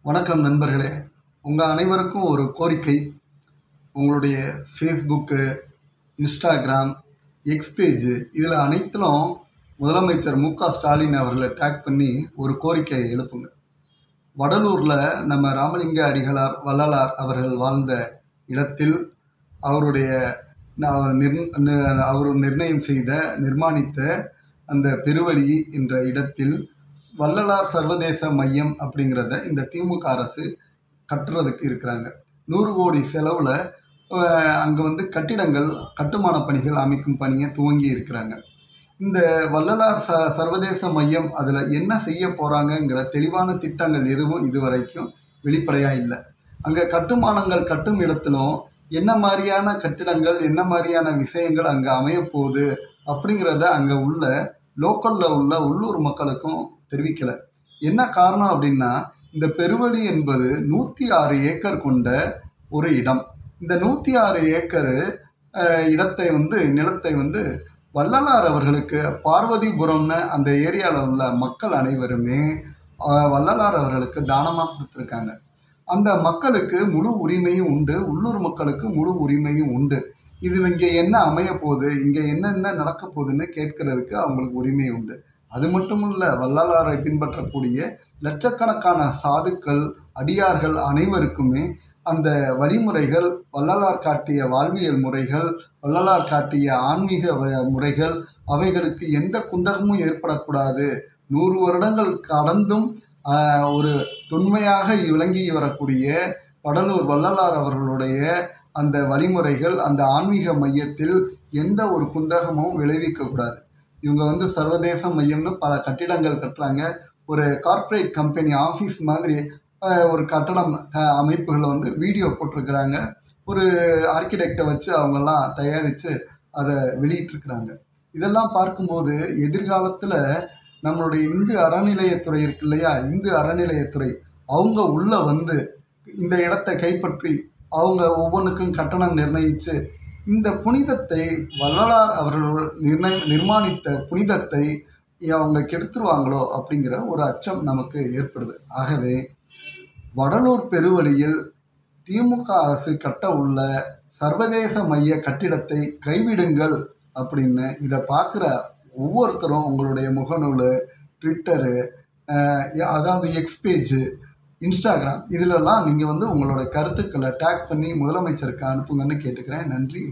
வணக்கம் நண்பர்களே. உங்கள் அனைவருக்கும் ஒரு கோரிக்கை. உங்களுடைய ஃபேஸ்புக்கு, இன்ஸ்டாகிராம், எக்ஸ் பேஜ் இதில் அனைத்திலும் முதலமைச்சர் மு.க.ஸ்டாலின் அவர்களை டேக் பண்ணி ஒரு கோரிக்கையை எழுப்புங்க. வடலூரில் நம்ம ராமலிங்க அடிகளார் வள்ளலார் அவர்கள் வாழ்ந்த இடத்தில் அவர் நிர்ணயம் செய்த நிர்மாணித்த அந்த பெருவழி என்ற இடத்தில் வள்ளலார் சர்வதேச மையம் அப்படிங்கிறத இந்த திமுக அரசு கட்டுறதுக்கு இருக்கிறாங்க. 100 கோடி செலவில் அங்கே கட்டிடங்கள் கட்டுமான பணிகள் அமைக்கும் பணியை துவங்கி இருக்கிறாங்க. இந்த வள்ளலார் சர்வதேச மையம் அதில் என்ன செய்ய போகிறாங்கங்கிற தெளிவான திட்டங்கள் எதுவும் இதுவரைக்கும் வெளிப்படையாக இல்லை. அங்கே கட்டுமானங்கள் கட்டும் இடத்திலும் என்ன மாதிரியான கட்டிடங்கள் என்ன மாதிரியான விஷயங்கள் அங்கே அமையப்போகுது அப்படிங்கிறத அங்கே உள்ள லோக்கலில் உள்ள உள்ளூர் மக்களுக்கும் தெரிவிக்கலை. என்ன காரணம் அப்படின்னா, இந்த பெருவழி என்பது 106 ஏக்கர் கொண்ட ஒரு இடம். இந்த 106 ஏக்கர் இடத்தை நிலத்தை வள்ளலார் அவர்களுக்கு பார்வதிபுரம்னு அந்த ஏரியாவில் உள்ள மக்கள் அனைவருமே வள்ளலார் அவர்களுக்கு தானமாக கொடுத்துருக்காங்க. அந்த மக்களுக்கு முழு உரிமையும் உண்டு, உள்ளூர் மக்களுக்கு முழு உரிமையும் உண்டு. இது இங்கே என்ன அமைய போகுது, இங்கே என்னென்ன நடக்க போகுதுன்னு கேட்கறதுக்கு அவங்களுக்கு உரிமை உண்டு. அது மட்டும் இல்லை, வள்ளலாரை பின்பற்றக்கூடிய லட்சக்கணக்கான சாதுக்கள் அடியார்கள் அனைவருக்குமே அந்த வழிமுறைகள், வள்ளலார் காட்டிய வாழ்வியல் முறைகள், வள்ளலார் காட்டிய ஆன்மீக முறைகள் அவைகளுக்கு எந்த குந்தகமும் ஏற்படக்கூடாது. 100 வருடங்கள் கடந்தும் ஒரு தொன்மையாக விளங்கி வரக்கூடிய வடலூர் வள்ளலார் அவர்களுடைய அந்த வழிமுறைகள் அந்த ஆன்மீக மையத்தில் எந்த ஒரு குந்தகமும் விளைவிக்கக்கூடாது. இவங்க சர்வதேச மையம்னு பல கட்டிடங்கள் கட்டுறாங்க. ஒரு கார்ப்பரேட் கம்பெனி ஆஃபீஸ் மாதிரி ஒரு கட்டடம் அமைப்புகளை வீடியோ போட்டிருக்கிறாங்க. ஒரு ஆர்கிடெக்டை வச்சு அவங்கெல்லாம் தயாரித்து அதை வெளியிட்டிருக்கிறாங்க. இதெல்லாம் பார்க்கும்போது எதிர்காலத்தில் நம்மளுடைய இந்து அறநிலையத்துறை இருக்கு இல்லையா, இந்து அறநிலையத்துறை அவங்க உள்ளே இந்த இடத்தை கைப்பற்றி அவங்க ஒவ்வொன்றுக்கும் கட்டணம் நிர்ணயித்து இந்த புனிதத்தை வள்ளலார் அவர்கள் நிர்மாணித்த புனிதத்தை அவங்க கெடுத்துருவாங்களோ அப்படிங்கிற ஒரு அச்சம் நமக்கு ஏற்படுது. ஆகவே வடலூர் பெருவழியில் திமுக அரசு கட்ட உள்ள சர்வதேச மைய கட்டிடத்தை கைவிடுங்கள் அப்படின்னு இதை பார்க்குற ஒவ்வொருத்தரும் உங்களுடைய முகநூல், ட்விட்டரு, அதாவது எக்ஸ் பேஜ், இன்ஸ்டாகிராம் இதிலெல்லாம் நீங்கள் உங்களோட கருத்துக்களை டேக் பண்ணி முதலமைச்சருக்கு அனுப்புங்கன்னு கேட்டுக்கிறேன். நன்றி.